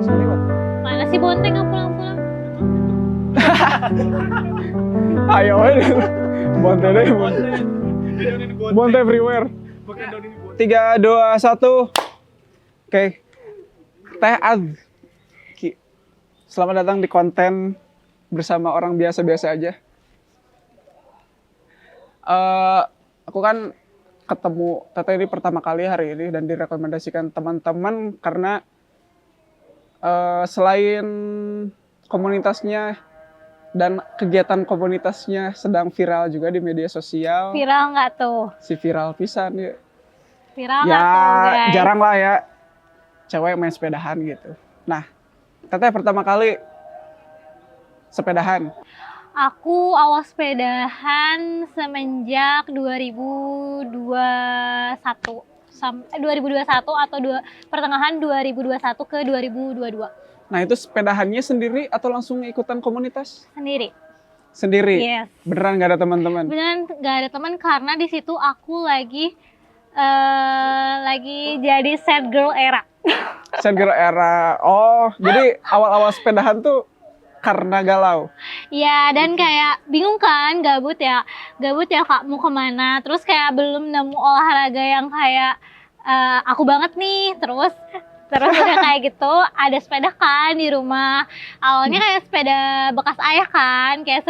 Selewat. Mana sih Bonte nggak pulang-pulang? Ayo aja. Bonte deh, bonte. Bonte everywhere. 3, 2, 1. Oke. Teh Ad. Selamat datang di konten bersama orang biasa-biasa aja. Aku kan ketemu Teteh ini pertama kali hari ini dan direkomendasikan teman-teman karena selain komunitasnya dan kegiatan komunitasnya sedang viral juga di media sosial. Viral nggak tuh? Si viral pisan ya. Viral Ya nggak tuh guys? jarang lah ya cewek main sepedahan gitu. Nah, Teteh pertama kali sepedahan. Aku awal sepedahan semenjak 2021 atau pertengahan 2021 ke 2022 Nah, itu sepedahannya sendiri atau langsung ikutan komunitas? sendiri. Sendiri. Yes. Beneran gak ada teman-teman? Beneran nggak ada teman karena di situ aku lagi jadi sad girl era. Sad girl era. Oh, jadi awal-awal sepedahan tuh karena galau. Ya, dan kayak bingung kan, gabut ya Kak, mau kemana, terus kayak belum nemu olahraga yang kayak aku banget nih, terus udah kayak gitu, ada sepeda kan di rumah, awalnya kayak sepeda bekas ayah kan, kayak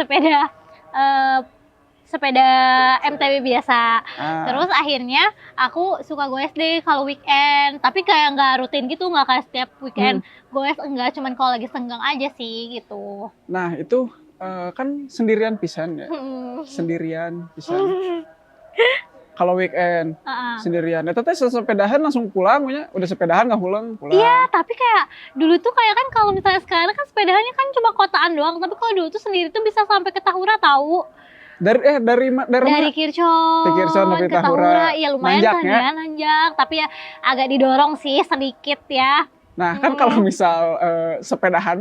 sepeda MTB biasa. Terus akhirnya aku suka goes deh kalau weekend, tapi kayak nggak rutin gitu, nggak kayak setiap weekend goes, enggak, cuman kalau lagi senggang aja sih gitu. Nah, itu kan sendirian pisan ya? Sendirian pisan. Kalau weekend sendirian. Nah, Teteh sepedahan langsung pulang, udah sepedahan nggak pulang? Iya, tapi kayak dulu tuh kayak kan kalau misalnya sekarang kan sepedahannya kan cuma kotaan doang, tapi kalau dulu tuh sendiri tuh bisa sampai ke Tahura tahu. Dari mana? Dari Kircon. Di Kircon sampai ke Tahura. Iya lumayan Nanjak, kan ya? ya, nanjak, tapi ya agak didorong sih sedikit ya. Nah, kan kalau misal sepedahan,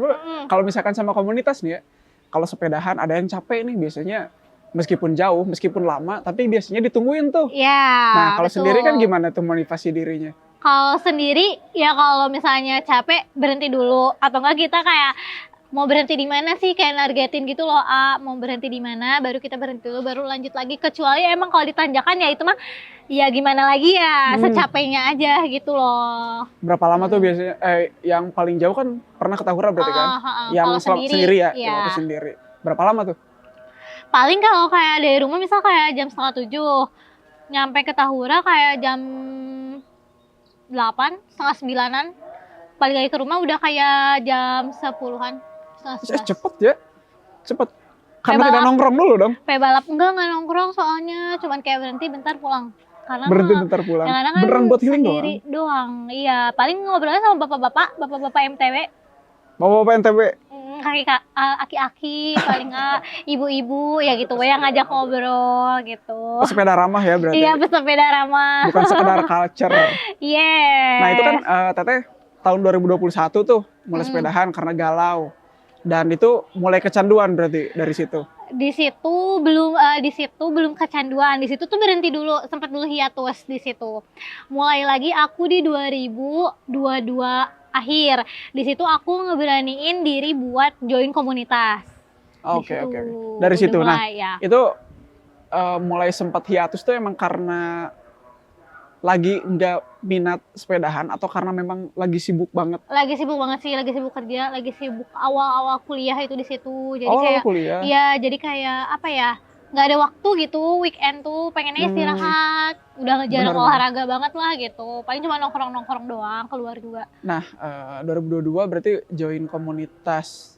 kalau misalkan sama komunitas nih ya, kalau sepedahan ada yang capek nih biasanya, meskipun jauh, meskipun lama, tapi biasanya ditungguin tuh. Iya. Nah, kalau betul. sendiri kan gimana tuh motivasi dirinya? Kalau sendiri ya kalau misalnya capek berhenti dulu, atau enggak kita kayak mau berhenti di mana sih, kayak nargetin gitu loh, mau berhenti di mana, baru kita berhenti dulu, baru lanjut lagi. Kecuali emang kalau ditanjakan ya itu mah ya gimana lagi ya, secapeknya aja gitu loh. Berapa lama tuh biasanya? Yang paling jauh kan pernah ke Tahura berarti kan? Yang sendiri ya, iya. waktu sendiri. Berapa lama tuh? Paling kalau kayak dari rumah misal kayak jam 6:30, nyampe ke Tahura kayak jam 8, setengah 9-an. Balik lagi ke rumah udah kayak jam 10-an, setengah 11. Cepet ya, cepet. Karena tidak nongkrong dulu dong. Kayak balap enggak nongkrong soalnya, cuman kayak berhenti bentar pulang. Karena berhenti bentar pulang. Kan beneran buat healing doang. Iya, paling ngobrolnya sama bapak-bapak MTW. Bapak-bapak NTB. Aki-aki, paling ibu-ibu ya gitu, yang ngajak ngobrol gitu. Pesepeda ramah ya berarti. Iya, pesepeda ramah. Bukan sekedar culture. Yes. Nah, itu kan Teteh tahun 2021 tuh mulai sepedahan karena galau. Dan itu mulai kecanduan berarti dari situ. Di situ belum kecanduan. Di situ tuh berhenti dulu, sempat dulu hiatus di situ. Mulai lagi aku di 2022 akhir. Di situ aku ngeberaniin diri buat join komunitas. Oke. Dari situ. Mulai, nah, itu mulai sempat hiatus tuh emang karena lagi nggak minat sepedahan atau karena memang lagi sibuk banget? Lagi sibuk banget sih, lagi sibuk kerja, lagi sibuk awal-awal kuliah itu di situ. Jadi kayak kuliah. Iya, jadi kayak apa ya? Nggak ada waktu gitu, weekend tuh pengennya istirahat, udah jarang olahraga banget lah gitu, paling cuma nongkrong doang, keluar juga. Nah, 2022 berarti join komunitas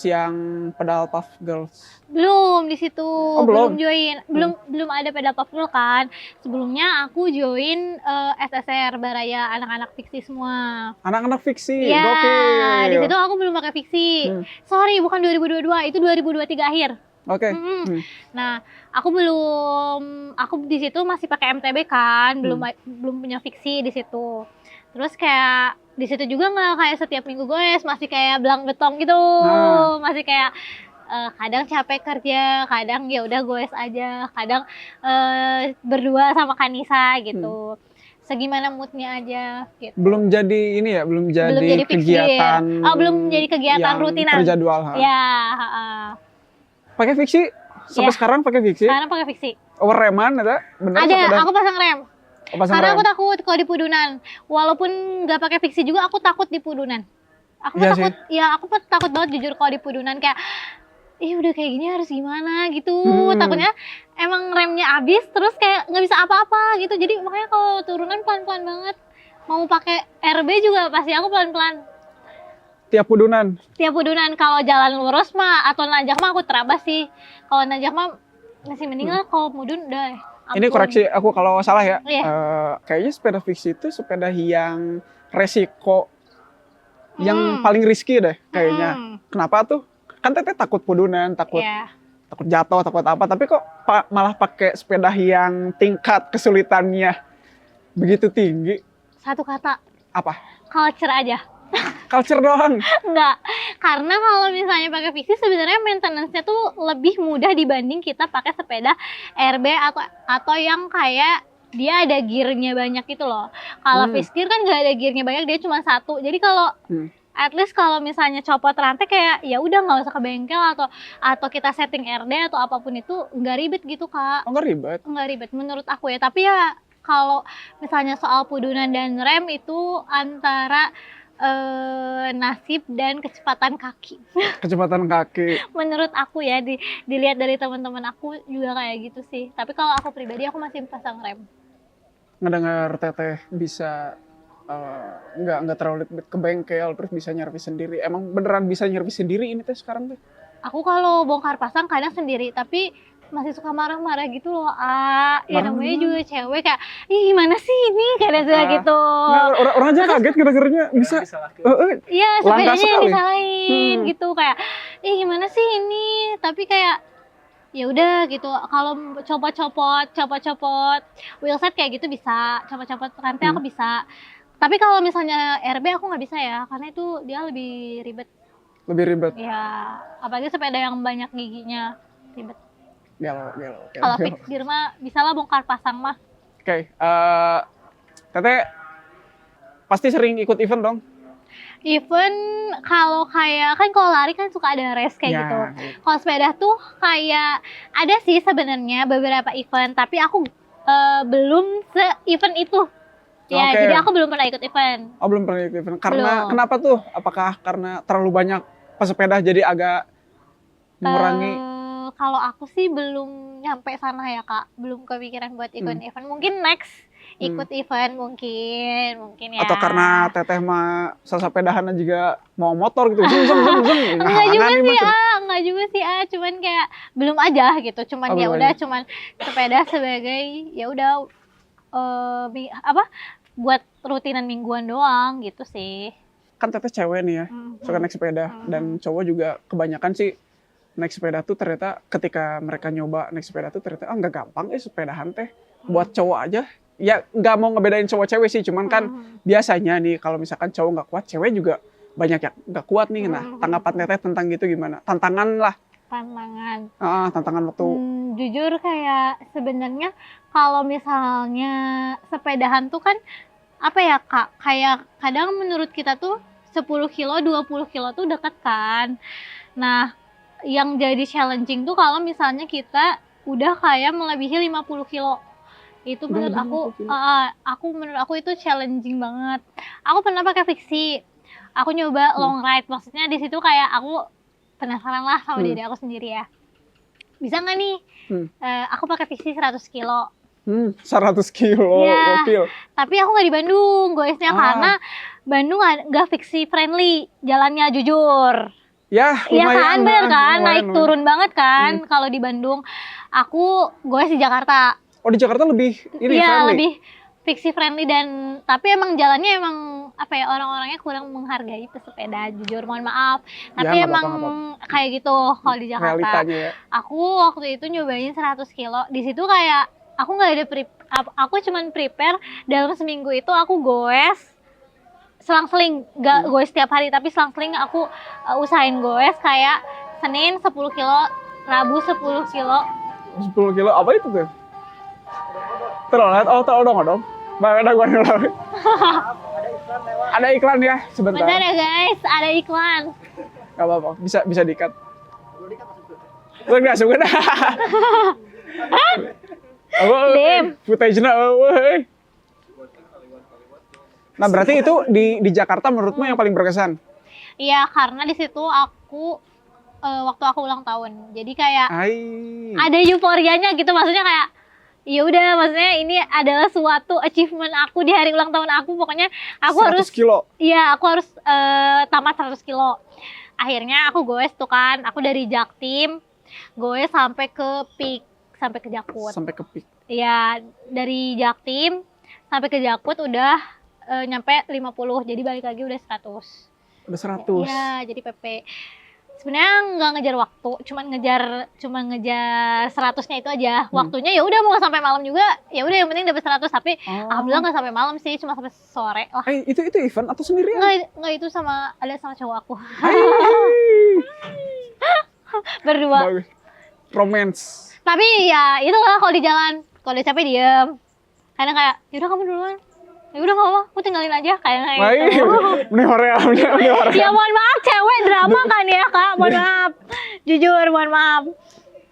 yang pedal puff girls? Belum di situ, belum join, belum ada pedal puff girl kan. Sebelumnya aku join SSR Baraya, anak-anak fiksi semua. Anak-anak fiksi, ya, gokil. Di situ aku belum pakai fiksi. Sorry, bukan 2022, itu 2023 akhir. Oke. Nah, aku di situ masih pakai MTB kan, belum punya fiksi di situ. Terus kayak di situ juga nggak kayak setiap minggu goes, masih kayak belang betong gitu, masih kayak kadang capek kerja, kadang ya udah goes aja, kadang berdua sama Kanisa gitu. segimana moodnya aja gitu. Belum jadi ini ya, belum jadi fixir. kegiatan. Belum jadi kegiatan yang rutinan. Terjadwal. Ya, pakai fiksi sampai sekarang pakai fiksi. Sekarang pakai fiksi. Reman ada benar Ada, sepeda? aku pasang rem. Karena aku takut kalau di pudunan. Walaupun nggak pakai fiksi juga, aku takut di pudunan. Aku takut, aku takut banget jujur kalau di pudunan kayak, udah kayak gini harus gimana gitu. Takutnya emang remnya habis, terus kayak nggak bisa apa-apa gitu. Jadi makanya kalau turunan pelan-pelan banget. Mau pakai RB juga pasti aku pelan-pelan. Tiap pudunan? Tiap pudunan. Kalau jalan lurus mah atau nanjak mah aku terabas sih. Kalau nanjak mah masih mending lah, kalau mudun udah. Ampun. Ini koreksi aku kalau salah ya. Iya. Kayaknya sepeda fiksi itu sepeda yang resiko yang paling risky deh kayaknya. Kenapa tuh? Kan Teteh takut pudunan, takut jatuh, takut apa. Tapi kok malah pakai sepeda yang tingkat kesulitannya begitu tinggi? Satu kata. Apa? Culture aja. Culture doang? Enggak, karena kalau misalnya pakai fiksi sebenarnya maintenance-nya tuh lebih mudah dibanding kita pakai sepeda RB atau yang kayak dia ada gearnya banyak gitu loh. Kalau fixed gear kan nggak ada gearnya banyak, dia cuma satu. Jadi kalau at least kalau misalnya copot rantai kayak ya udah nggak usah ke bengkel atau kita setting RD atau apapun itu nggak ribet gitu Kak. Oh, nggak ribet? Nggak ribet menurut aku ya. Tapi ya kalau misalnya soal pudunan dan rem itu antara nasib dan kecepatan kaki. Kecepatan kaki. Menurut aku ya, dilihat dari teman-teman aku juga kayak gitu sih. Tapi kalau aku pribadi aku masih pasang rem. Ngedengar Teteh bisa nggak terlalu ke bengkel terus bisa nyervis sendiri. Emang beneran bisa nyervis sendiri ini Teh sekarang Teh? Aku kalau bongkar pasang kadang sendiri, tapi masih suka marah-marah gitu loh, ya namanya juga cewek kayak, gimana sih ini, kadang suka gitu. Nah, orang aja kaget dengernya bisa. Iya, sepedanya yang disalahin gitu kayak, gimana sih ini, tapi kayak ya udah gitu. Kalau copot wheelset kayak gitu bisa, copot rantai aku bisa. Tapi kalau misalnya RB aku nggak bisa ya, karena itu dia lebih ribet. Lebih ribet? Iya, apalagi sepeda yang banyak giginya, ribet. Gelo. Kalau fix gear mah bisa lah bongkar pasang mah. Oke, Teteh pasti sering ikut event dong? Event kalau kayak kan kalau lari kan suka ada race kayak gitu. Kalau sepeda tuh kayak ada sih sebenarnya beberapa event, tapi aku belum se-event itu. Ya, jadi aku belum pernah ikut event. Oh, belum pernah ikut event. Karena kenapa tuh? Apakah karena terlalu banyak pesepeda jadi agak mengurangi? Kalau aku sih belum nyampe sana ya Kak, belum kepikiran buat ikut event. Mungkin next ikut event mungkin ya. Atau karena Teteh mah sepedahan juga mau motor gitu. Enggak juga sih cuman kayak belum aja gitu. Cuman ya udah cuman sepeda sebagai ya udah buat rutinan mingguan doang gitu sih. Kan Teteh cewek nih ya, suka naik sepeda dan cowok juga kebanyakan sih naik sepeda tuh ternyata ketika mereka nyoba naik sepeda tuh ternyata nggak gampang sepedahan teh. Buat cowok aja ya nggak mau ngebedain cowok cewek sih, cuman kan biasanya nih kalau misalkan cowok nggak kuat, cewek juga banyak yang nggak kuat nih. Nah, tanggapan Teteh tentang gitu gimana? Tantangan lah. Tantangan waktu. Jujur kayak sebenarnya kalau misalnya sepedahan tuh kan apa ya Kak, kayak kadang menurut kita tuh 10 kilo, 20 kilo tuh deket kan. Nah, yang jadi challenging tuh kalau misalnya kita udah kayak melebihi 50 kilo. Itu menurut aku itu challenging banget. Aku pernah pakai fiksi. Aku nyoba long ride. Maksudnya di situ kayak aku penasaran lah sama diri aku sendiri ya. Bisa nggak nih? Aku pakai fiksi 100 kilo. 100 kilo, ya, tapi aku nggak di Bandung, goesnya karena Bandung nggak fiksi friendly, jalannya jujur. Ya, iya kan, bener kan, naik turun banget kan. Kalau di Bandung, aku goes di Jakarta. Oh, di Jakarta lebih ini friendly? Iya, lebih fiksi friendly dan tapi emang jalannya emang apa ya, orang-orangnya kurang menghargai pesepeda, jujur mohon maaf. Tapi ya, emang kayak gitu kalau di Jakarta. Ya. Aku waktu itu nyobain 100 kilo, di situ kayak aku nggak ada aku cuman prepare dalam seminggu itu aku goes selang-seling, nggak goes setiap hari tapi selang-seling aku usahain goes kayak Senin 10 kilo, Rabu 10 kilo. 10 kilo apa itu tuh? Terlalu odong-odong? Ada gua dulu. Ada iklan ya sebentar. Bentar ya guys, ada iklan. Gak apa-apa, bisa di-cut. Udah suka dah. Dim. Footage-nya eueuh. Nah, berarti itu di Jakarta menurutmu yang paling berkesan? Iya, karena di situ aku waktu aku ulang tahun. Jadi kayak ada euforianya gitu, maksudnya kayak ya udah, maksudnya ini adalah suatu achievement aku di hari ulang tahun aku. Pokoknya aku 100 harus kilo. Iya, aku harus tamat 100 kilo. Akhirnya aku goes tuh kan, aku dari Jaktim goes sampai ke Peak, sampai ke Jakut. Sampai ke Peak. Iya, dari Jaktim sampai ke Jakut udah nyampe 50, jadi balik lagi udah 100. Udah 100. Iya, jadi PP. Sebenarnya nggak ngejar waktu, cuma ngejar 100-nya itu aja. Waktunya ya udah mau sampai malam juga, ya udah yang penting dapat 100, tapi alhamdulillah nggak sampai malam sih, cuma sampai sore lah. Itu event atau sendirian? Nggak, itu sama cowok aku. Berdua. Bagus. Romance. Tapi ya itulah, kalau di jalan, kalau udah capek diem. Kadang kayak, yaudah kamu duluan. Ya udah nggak apa, aku tinggalin aja kayak gitu. Mending Korea. Ya mohon maaf, cewek drama kan ya kak, mohon maaf. Jujur, mohon maaf.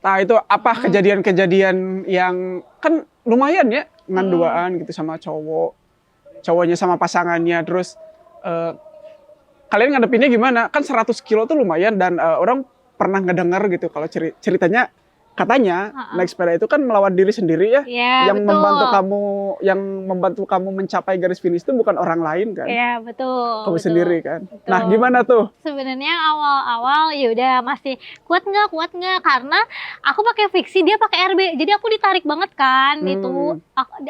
Nah itu apa kejadian-kejadian yang kan lumayan ya, nganduaan gitu sama cowoknya sama pasangannya, terus kalian ngadepinnya gimana? Kan 100 kilo tuh lumayan, dan orang pernah ngedengar gitu kalau ceritanya katanya naik sepeda itu kan melawan diri sendiri ya. Yang betul. membantu kamu mencapai garis finish itu bukan orang lain kan? Iya, betul. Kamu sendiri kan. Betul. Nah, gimana tuh? Sebenarnya awal-awal ya udah masih kuat nggak karena aku pakai fiksi, dia pakai RB. Jadi aku ditarik banget kan gitu.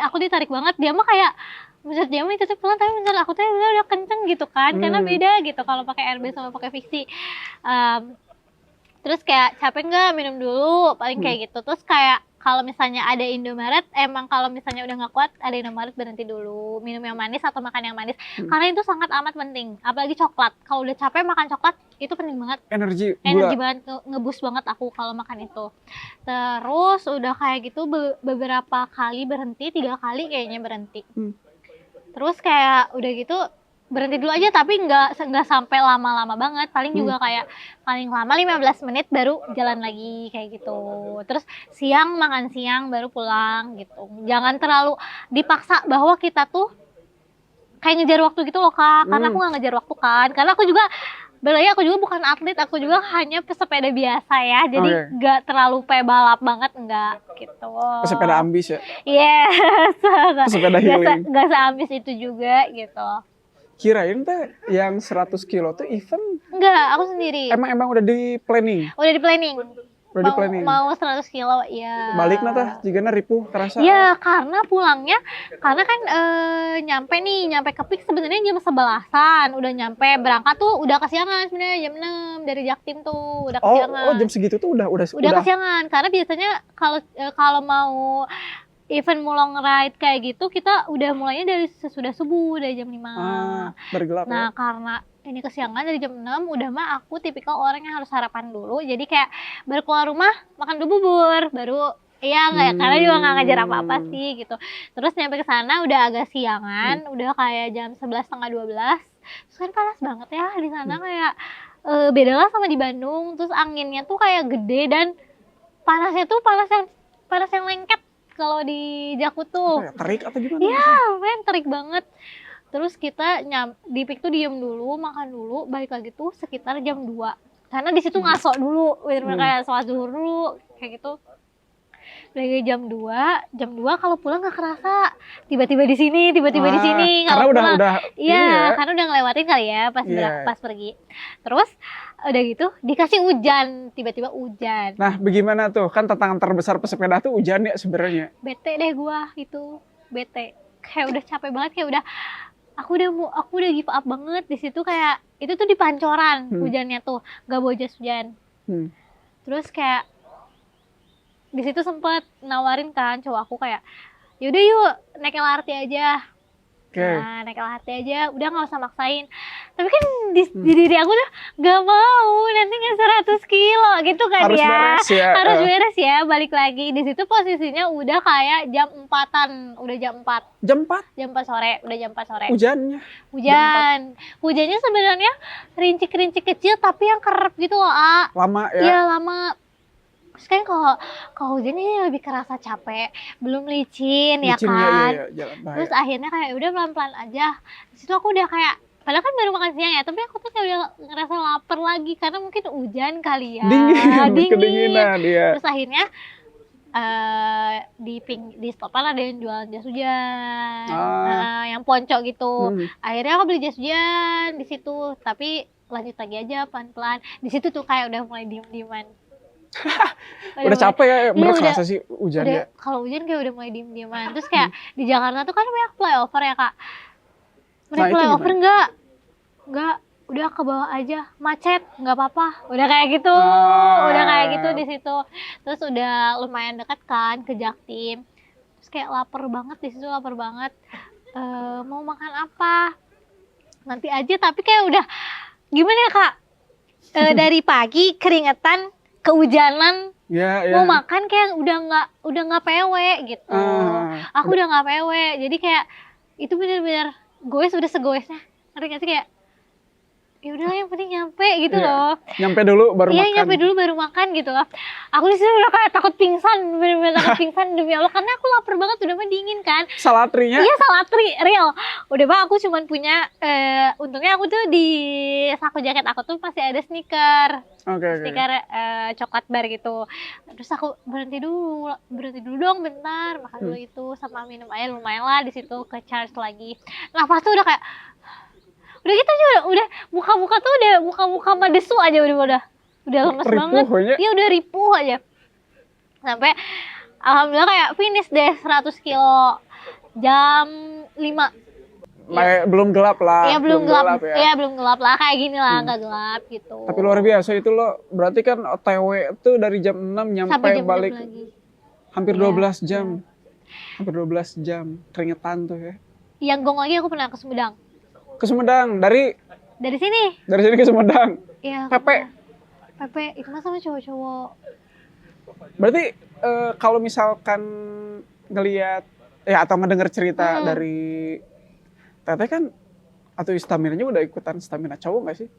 Aku ditarik banget, dia mah kayak menurut dia mah itu pelan, tapi menurut aku tuh udah kenceng gitu kan. Karena beda gitu kalau pakai RB sama pakai fiksi. Terus kayak capek nggak, minum dulu, paling kayak gitu. Terus kayak kalau misalnya ada Indomaret, emang kalau misalnya udah nggak kuat ada Indomaret, berhenti dulu, minum yang manis atau makan yang manis, karena itu sangat amat penting. Apalagi coklat, kalau udah capek makan coklat itu penting banget. Energi banget, ngeboost banget aku kalau makan itu. Terus udah kayak gitu beberapa kali berhenti, 3 kali kayaknya berhenti. Terus kayak udah gitu berhenti dulu aja, tapi nggak sampai lama-lama banget, paling juga kayak paling lama 15 menit baru jalan lagi kayak gitu. Terus siang makan siang baru pulang gitu. Jangan terlalu dipaksa bahwa kita tuh kayak ngejar waktu gitu loh kak, karena aku nggak ngejar waktu kan, karena aku juga bukan atlet, aku juga hanya pesepeda biasa ya, jadi nggak terlalu balap banget, enggak gitu. Pesepeda ambis ya? Yes. Pesepeda healing. Nggak seambis itu juga gitu. Kirain teh yang 100 kilo tuh event? Enggak, aku sendiri. Emang udah di planning? Udah di planning. Mau 100 kilo, ya. Balik teh, jigana ripuh terasa? Ya, karena pulangnya, karena kan nyampe ke Peak sebenarnya jam 11-an. Udah nyampe, berangkat tuh udah kesiangan sebenarnya, jam 6 dari Jaktim tuh, udah kesiangan. Oh, jam segitu tuh udah kesiangan, karena biasanya kalau mau event mulong ride kayak gitu, kita udah mulainya dari sesudah subuh, dari jam 5. Bergelap. Nah, karena ini kesiangan dari jam 6, udah mah aku tipikal orang yang harus sarapan dulu. Jadi kayak baru keluar rumah, makan dulu bubur, baru karena juga nggak ngajar apa-apa sih gitu. Terus nyampe ke sana udah agak siangan, udah kayak jam 11:30, 12. Terus kan panas banget ya di sana, kayak beda lah sama di Bandung. Terus anginnya tuh kayak gede, dan panasnya tuh panas yang lengket. Kalau di Jakut tuh terik atau gimana? Iya, terik banget. Terus kita di Peak tuh diem dulu, makan dulu, balik lagi tuh sekitar jam 2. Karena di situ ngaso dulu, bener-bener kayak sholat zuhur dulu, kayak gitu. Lagi jam 2 kalau pulang nggak kerasa. Tiba-tiba di sini, tiba-tiba di sini. Karena udah iya, karena udah ngelewatin kali ya pas pergi. Terus udah gitu dikasih hujan, tiba-tiba hujan. Nah, bagaimana tuh? Kan tantangan terbesar pesepeda tuh hujan ya sebenarnya. Bete deh gua itu, bete. Kayak udah capek banget, kayak udah aku udah give up banget di situ. Kayak itu tuh di Pancoran hujannya tuh, gak bawa jas hujan. Terus kayak di situ sempet nawarin kan cowok aku kayak, yaudah yuk naik LRT aja. Oke. Nah, naik LRT aja, udah nggak usah maksain. Tapi kan di diri aku tuh gak mau, nanti nggak 100 kilo gitu kan Harus ya. beres ya. Harus beres ya, balik lagi. Di situ posisinya udah kayak jam 4-an, udah jam 4. Jam 4 Jam 4 sore, udah jam 4 sore. hujannya. Hujan. Hujannya sebenarnya rintik-rintik kecil tapi yang kerap gitu loh, A. Lama ya. Iya, lama. Terus kan kalau hujan ini lebih kerasa capek, belum licin ya Licinnya, kan. iya, jalan bahaya. Terus akhirnya kayak udah pelan-pelan aja. Di situ aku udah kayak, padahal kan baru makan siang ya, tapi aku tuh kayak udah ngerasa lapar lagi karena mungkin hujan kali ya. Dingin. Kedinginan ya. Terus akhirnya di stopan ada yang jualan jas hujan, yang ponco gitu. Akhirnya aku beli jas hujan di situ, tapi lanjut lagi aja pelan-pelan. Di situ tuh kayak udah mulai diem-dieman. Udah capek ya, bener Iya, kerasa sih hujan ya. Kalau hujan kayak udah mulai diem-dieman. Terus kayak di Jakarta tuh kan banyak flyover ya Kak. Nah, itu Flyover gimana? enggak, udah ke bawah aja, macet, nggak apa-apa. Udah kayak gitu, di situ. Terus udah lumayan dekat kan ke Jaktim. Terus kayak lapar banget di situ, lapar banget. Mau makan apa? Nanti aja, tapi kayak udah gimana ya Kak? Dari pagi keringetan, kehujanan, Ya. mau makan kayak udah nggak PW gitu. Aku udah nggak PW, jadi kayak itu bener-bener goes, udah segoesnya. Ngerti gak sih, kayak ya udahlah yang penting nyampe gitu loh. Nyampe dulu baru makan. Iya, nyampe dulu baru makan gitu loh. Aku di sini udah kayak takut pingsan, bener-bener takut pingsan demi Allah, karena aku lapar banget, udah mah dingin kan. Salatrinya? Iya, salatri, real. Udah Pak, aku cuman punya, untungnya aku tuh di saku jaket aku tuh masih ada sneaker. Oke. Stiker coklat bar gitu. Terus aku berhenti dulu dong bentar, makan dulu itu sama minum air, lumayan lah di situ ke charge lagi. Nafas tuh udah kayak udah gitu aja, udah muka-muka tuh udah muka-muka madesu aja udah lemes banget. Iya, udah ripuh aja. Sampai alhamdulillah kayak finish deh 100 kilo jam 5. Belum gelap lah. Iya, belum gelap ya. Iya, belum gelap lah, kayak gini lah, nggak gelap gitu. Tapi luar biasa itu lo. Berarti kan OTW itu dari jam 6 nyampe sampai jam balik 6 lagi. hampir 12 jam. Hampir 12 jam keringetan tuh ya. Yang gong lagi aku pernah ke Sumedang. Ke Sumedang dari sini ke Sumedang. Iya, Pepe itu mah sama cowok-cowok. Berarti kalau misalkan ngelihat ya atau ngedenger cerita dari Teteh kan atau staminanya udah ikutan stamina cowok nggak sih?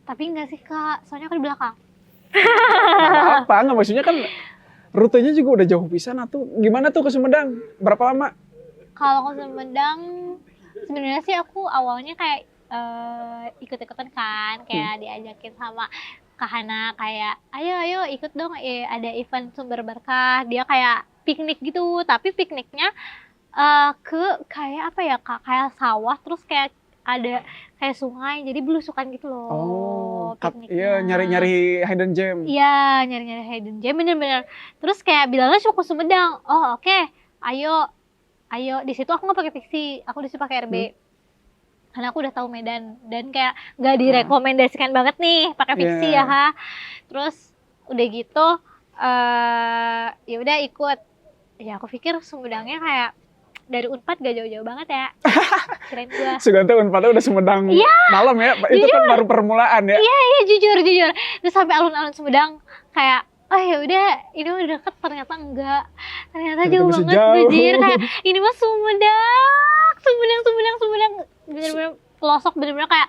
Tapi enggak sih Kak, soalnya aku di belakang. Apa nggak, maksudnya kan rutenya juga udah jauh pisan. Atau gimana tuh ke Sumedang? Berapa lama? Kalau ke Sumedang sebenarnya sih aku awalnya kayak ikut-ikutan kan, kayak diajakin sama Kak Hana, kayak ayo ikut dong, ada event sumber berkah, dia kayak piknik gitu, tapi pikniknya ke kayak apa ya Kak, kayak sawah, terus kayak ada kayak sungai, jadi belusukan gitu loh. Iya, nyari-nyari hidden gem. Iya, nyari-nyari hidden gem, bener-bener. Terus kayak bilangnya cuma ke Sumedang. Oh oke, ayo. Di situ aku nggak pakai fiksi, aku di situ pakai RB. Karena aku udah tahu Medan dan kayak nggak direkomendasikan banget nih pakai fiksi ya ha. Terus udah gitu, ya udah ikut. Ya aku pikir Sumedangnya kayak dari Unpad gak jauh-jauh banget ya. Keren gua. Sugante Unpadnya udah Sumedang malam ya. Itu kan baru permulaan ya. Iya, jujur. Terus sampai alun-alun Sumedang kayak ya udah, ini udah deket, ternyata enggak. Ternyata jauh banget, anjir. Kayak ini mah Sumedang. Bener-bener pelosok, bener-bener kayak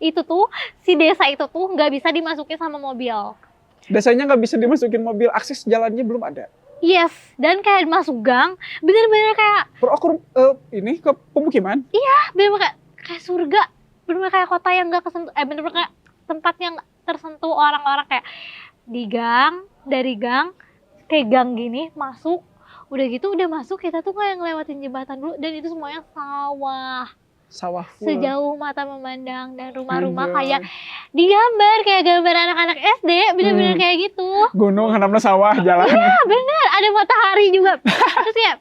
itu tuh, si desa itu tuh nggak bisa dimasukin sama mobil. Desanya nggak bisa dimasukin mobil, akses jalannya belum ada. Yes, dan kayak masuk gang, bener-bener kayak ini ke pemukiman. Iya, bener-bener kayak surga, bener-bener kayak kota yang nggak kesentuh, bener-bener kayak tempat yang tersentuh orang-orang, kayak di gang, dari gang kayak gang gini masuk, udah gitu udah masuk kita tuh kayak ngelewatin jembatan dulu, dan itu semuanya sawah full. Sejauh mata memandang, dan rumah-rumah kayak digambar kayak gambar anak-anak SD, bener-bener kayak gitu. Gunung, hanapna sawah, jalan. Iya bener, ada matahari juga. Terus ya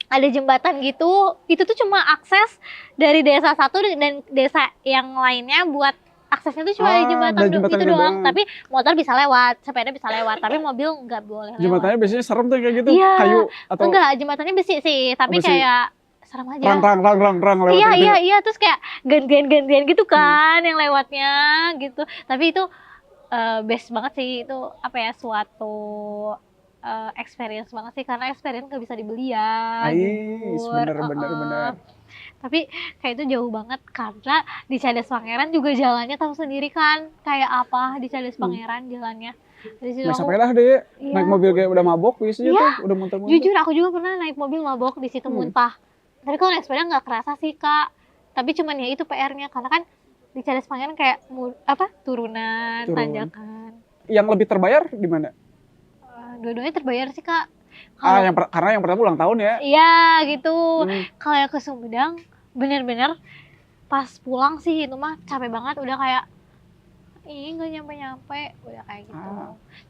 ada jembatan gitu, itu tuh cuma akses dari desa satu dan desa yang lainnya, buat aksesnya tuh cuma di jembatan itu doang. Tapi motor bisa lewat, sepeda bisa lewat, tapi mobil nggak boleh lewat. Jembatannya biasanya serem tuh kayak gitu, iya. kayu atau? Enggak, jembatannya besi sih, tapi besi. Kayak serem aja. Rang lewat Iya gitu iya ya. iya, terus kayak gantian gitu kan yang lewatnya gitu. Tapi itu best banget sih, itu apa ya, suatu experience banget sih, karena experience nggak bisa dibeli ya, Ais, jujur. bener. Tapi kayak itu jauh banget, karena di Cadas Pangeran juga jalannya tahu sendiri kan kayak apa di Cadas Pangeran jalannya. Dari situ Naik aku, sepeda deh, iya, naik mobil kayak udah mabok biasanya iya, tuh, udah muntah-muntah. jujur aku juga pernah naik mobil mabok di situ muntah. Tapi kalau naik sepeda nggak kerasa sih kak. Tapi cuman ya itu PR-nya, karena kan di Cadas Pangeran kayak turunan, Turun. tanjakan. Yang lebih terbayar di mana? Dua-duanya terbayar sih kak. Karena yang pertama ulang tahun ya. Iya gitu. Hmm. Kalau yang ke Sumedang bener-bener pas pulang sih itu mah capek banget, udah kayak nggak nyampe udah kayak gitu.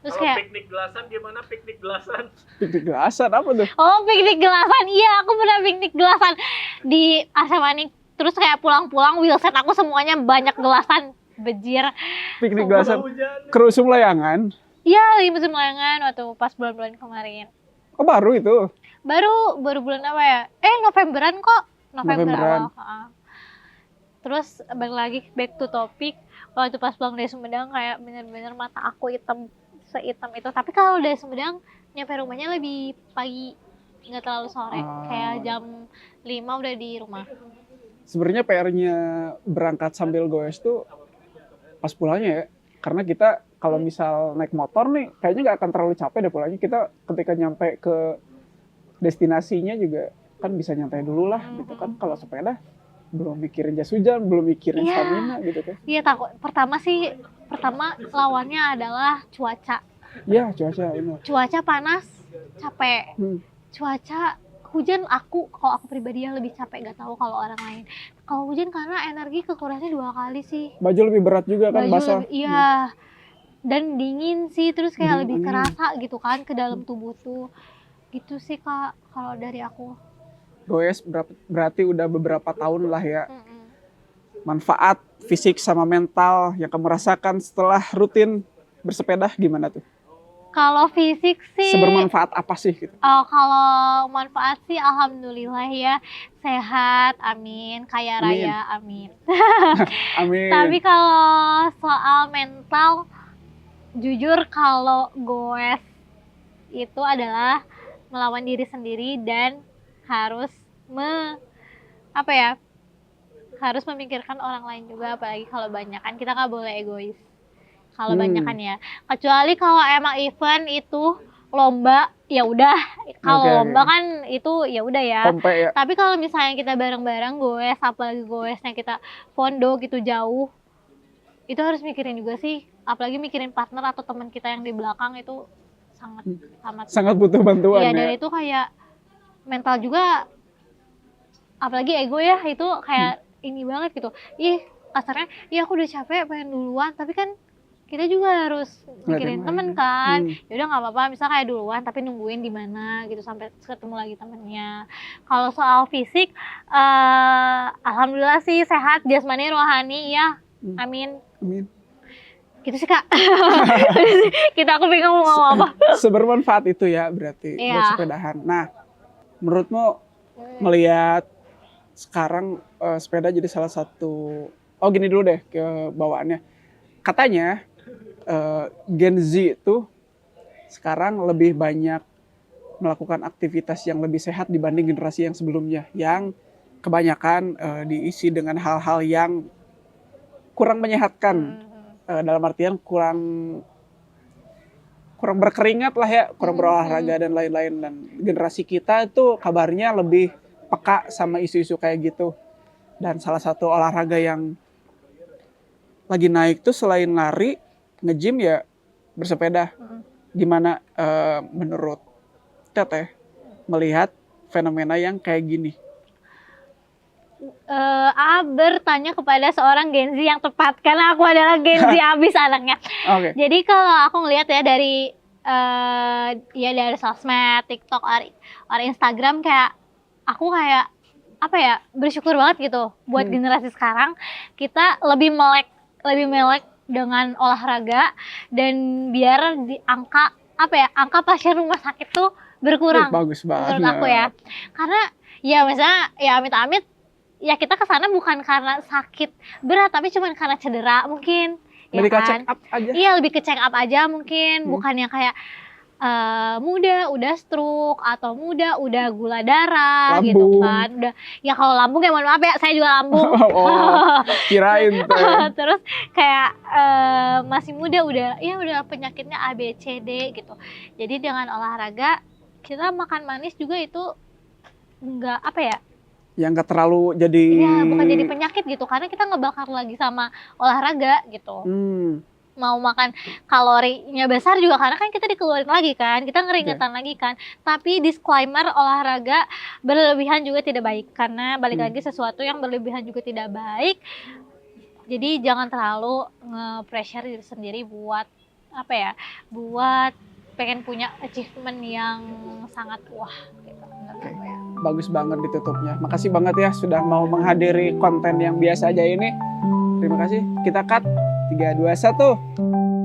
Terus Kalau kayak piknik gelasan gimana, piknik gelasan? Piknik gelasan apa tuh? piknik gelasan, iya aku pernah piknik gelasan di Asamanik. Terus kayak pulang-pulang wheelset aku semuanya banyak gelasan, bejir. Piknik gelasan. Hujan. Kerusung layangan. Iya, di musim layangan waktu pas bulan-bulan kemarin. Oh baru itu. Baru bulan apa ya? Novemberan kok. November Novemberan. awal. Terus balik lagi back to topic. Waktu pas pulang dari Sumedang kayak bener-bener mata aku hitam, sehitam itu. Tapi kalau dari Sumedang nyampe rumahnya lebih pagi, nggak terlalu sore. Kayak jam 5 udah di rumah. Sebenarnya PR-nya berangkat sambil goes tuh pas pulangnya ya. Karena kita kalau misal naik motor nih, kayaknya nggak akan terlalu capek deh pulangnya. Kita ketika nyampe ke destinasinya juga kan bisa nyantai dulu lah gitu kan. Kalau sepeda belum mikirin jas hujan, belum mikirin Iya. stamina gitu kan. Iya takut. Pertama lawannya adalah cuaca. Iya cuaca benar. Cuaca panas, capek. Cuaca hujan, kalau aku pribadi yang lebih capek, nggak tahu kalau orang lain. Kalau hujan karena energi kekurasnya 2 kali sih. Baju lebih berat juga kan, basah. Iya. Dan dingin sih, terus kayak lebih Dingin. kerasa gitu kan ke dalam tubuh tuh. Gitu sih kak kalau dari aku. Goes berarti udah beberapa tahun lah ya. Manfaat fisik sama mental yang kamu rasakan setelah rutin bersepeda gimana tuh? Kalau fisik sih, Sebermanfaat apa sih gitu? kalau manfaat sih alhamdulillah ya, sehat, amin, kaya raya, amin. Amin. Tapi kalau soal mental, jujur kalau goes itu adalah melawan diri sendiri dan harus harus memikirkan orang lain juga, apalagi kalau banyakan, kita nggak boleh egois. Kalau banyakan ya, kecuali kalau emang event itu lomba, ya udah. Kalau lomba kan itu ya udah ya. Kompe ya. Tapi kalau misalnya kita bareng-bareng goes, apalagi goesnya kita fondo gitu jauh, itu harus mikirin juga sih. Apalagi mikirin partner atau teman kita yang di belakang, itu sangat butuh bantuan ya. ya. Dan itu kayak mental juga, apalagi ego ya, itu kayak ini banget gitu. Kasarnya, aku udah capek pengen duluan, tapi kan kita juga harus mikirin temen kan. Yaudah nggak apa-apa, misal kayak duluan tapi nungguin di mana gitu sampai ketemu lagi temennya. Kalau soal fisik, alhamdulillah sih sehat jasmani rohani ya, amin. Gitu sih kak. Aku bingung mau ngomong apa. Sebermanfaat itu ya berarti buat sepedahan. Nah, menurutmu melihat sekarang sepeda jadi salah satu, gini dulu deh ke bawaannya. Katanya Gen Z itu sekarang lebih banyak melakukan aktivitas yang lebih sehat dibanding generasi yang sebelumnya, yang kebanyakan diisi dengan hal-hal yang kurang menyehatkan. Dalam artian kurang berkeringat lah ya, kurang berolahraga dan lain-lain. Dan generasi kita itu kabarnya lebih peka sama isu-isu kayak gitu. Dan salah satu olahraga yang lagi naik tuh selain lari, nge-gym ya bersepeda. Gimana menurut Teteh melihat fenomena yang kayak gini? Bertanya kepada seorang Gen Z yang tepat, karena aku adalah Gen Z abis anaknya. Jadi kalau aku ngelihat ya dari dari sosmed, TikTok, or Instagram, kayak aku kayak bersyukur banget gitu buat generasi sekarang. Kita lebih melek dengan olahraga, dan biar di angka pasien rumah sakit tuh berkurang. Bagus banget. Menurut aku ya, karena Ya misalnya ya amit-amit ya kita ke sana bukan karena sakit berat tapi cuma karena cedera mungkin. Ya Medical kan? check up aja. Iya lebih ke check up aja mungkin, Hmm. bukannya kayak muda udah stroke atau muda udah gula darah gitu Lambung. kan. Udah ya kalau lambung ya mohon maaf ya, saya juga lambung. Oh, kirain teh. Terus kayak masih muda udah penyakitnya A B C D gitu. Jadi dengan olahraga kita makan manis juga itu enggak apa ya? Yang nggak terlalu jadi. Iya, bukan jadi penyakit gitu karena kita ngebakar lagi sama olahraga gitu. Mau makan kalorinya besar juga karena kan kita dikeluarin lagi kan, kita ngeringetan lagi kan. Tapi disclaimer, olahraga berlebihan juga tidak baik karena balik lagi sesuatu yang berlebihan juga tidak baik. Jadi jangan terlalu nge-pressure diri sendiri buat apa ya? Buat pengen punya achievement yang sangat wah gitu. Oke. Bagus banget ditutupnya. Makasih banget ya sudah mau menghadiri konten yang biasa aja ini. Terima kasih. Kita cut. 3, 2, 1.